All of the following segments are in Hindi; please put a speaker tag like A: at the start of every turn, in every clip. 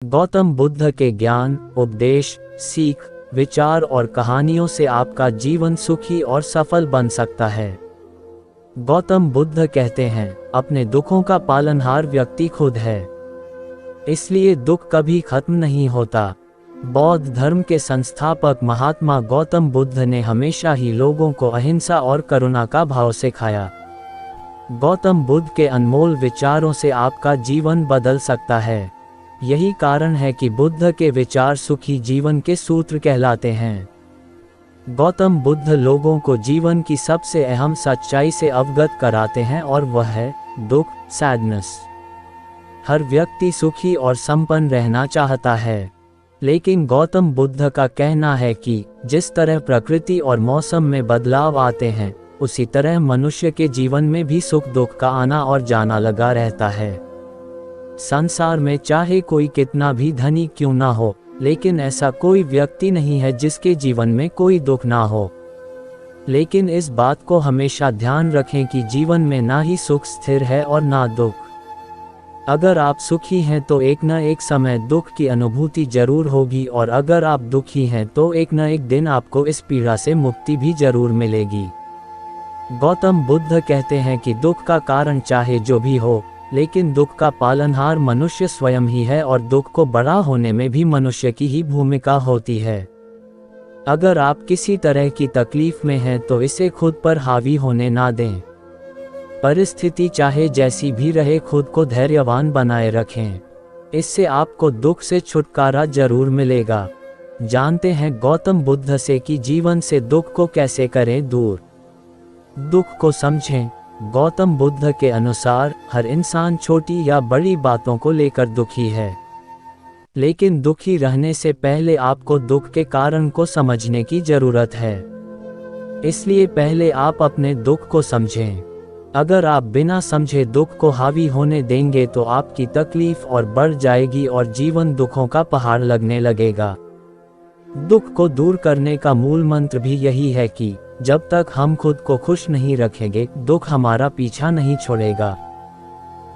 A: गौतम बुद्ध के ज्ञान, उपदेश, सीख, विचार और कहानियों से आपका जीवन सुखी और सफल बन सकता है। गौतम बुद्ध कहते हैं, अपने दुखों का पालनहार व्यक्ति खुद है, इसलिए दुख कभी खत्म नहीं होता। बौद्ध धर्म के संस्थापक महात्मा गौतम बुद्ध ने हमेशा ही लोगों को अहिंसा और करुणा का भाव सिखाया। गौतम बुद्ध के अनमोल विचारों से आपका जीवन बदल सकता है। यही कारण है कि बुद्ध के विचार सुखी जीवन के सूत्र कहलाते हैं। गौतम बुद्ध लोगों को जीवन की सबसे अहम सच्चाई से अवगत कराते हैं और वह है दुख, सैडनेस। हर व्यक्ति सुखी और संपन्न रहना चाहता है, लेकिन गौतम बुद्ध का कहना है कि जिस तरह प्रकृति और मौसम में बदलाव आते हैं, उसी तरह मनुष्य के जीवन में भी सुख दुख का आना और जाना लगा रहता है। संसार में चाहे कोई कितना भी धनी क्यों ना हो, लेकिन ऐसा कोई व्यक्ति नहीं है जिसके जीवन में कोई दुख ना हो। लेकिन इस बात को हमेशा ध्यान रखें कि जीवन में ना ही सुख स्थिर है और ना दुख। अगर आप सुखी हैं तो एक न एक समय दुख की अनुभूति जरूर होगी, और अगर आप दुखी हैं तो एक न एक दिन आपको इस पीड़ा से मुक्ति भी जरूर मिलेगी। गौतम बुद्ध कहते हैं कि दुख का कारण चाहे जो भी हो, लेकिन दुख का पालनहार मनुष्य स्वयं ही है, और दुख को बड़ा होने में भी मनुष्य की ही भूमिका होती है। अगर आप किसी तरह की तकलीफ में हैं तो इसे खुद पर हावी होने ना दें। परिस्थिति चाहे जैसी भी रहे, खुद को धैर्यवान बनाए रखें। इससे आपको दुख से छुटकारा जरूर मिलेगा। जानते हैं गौतम बुद्ध से कि जीवन से दुख को कैसे करें दूर। दुख को समझें। गौतम बुद्ध के अनुसार हर इंसान छोटी या बड़ी बातों को लेकर दुखी है, लेकिन दुखी रहने से पहले आपको दुख के कारण को समझने की जरूरत है। इसलिए पहले आप अपने दुख को समझें। अगर आप बिना समझे दुख को हावी होने देंगे तो आपकी तकलीफ और बढ़ जाएगी और जीवन दुखों का पहाड़ लगने लगेगा। दुख को दूर करने का मूल मंत्र भी यही है कि जब तक हम खुद को खुश नहीं रखेंगे, दुख हमारा पीछा नहीं छोड़ेगा।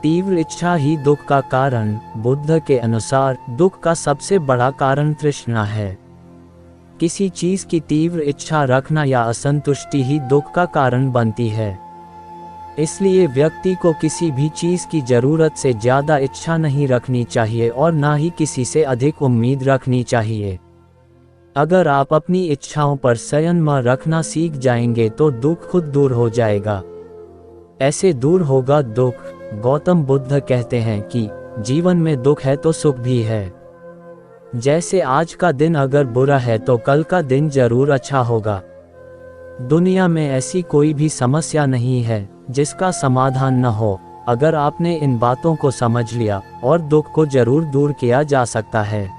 A: तीव्र इच्छा ही दुख का कारण। बुद्ध के अनुसार दुख का सबसे बड़ा कारण तृष्णा है। किसी चीज की तीव्र इच्छा रखना या असंतुष्टि ही दुख का कारण बनती है। इसलिए व्यक्ति को किसी भी चीज की जरूरत से ज्यादा इच्छा नहीं रखनी चाहिए और ना ही किसी से अधिक उम्मीद रखनी चाहिए। अगर आप अपनी इच्छाओं पर संयम रखना सीख जाएंगे तो दुख खुद दूर हो जाएगा। ऐसे दूर होगा दुख। गौतम बुद्ध कहते हैं कि जीवन में दुख है तो सुख भी है। जैसे आज का दिन अगर बुरा है तो कल का दिन जरूर अच्छा होगा। दुनिया में ऐसी कोई भी समस्या नहीं है जिसका समाधान न हो। अगर आपने इन बातों को समझ लिया, और दुख को जरूर दूर किया जा सकता है।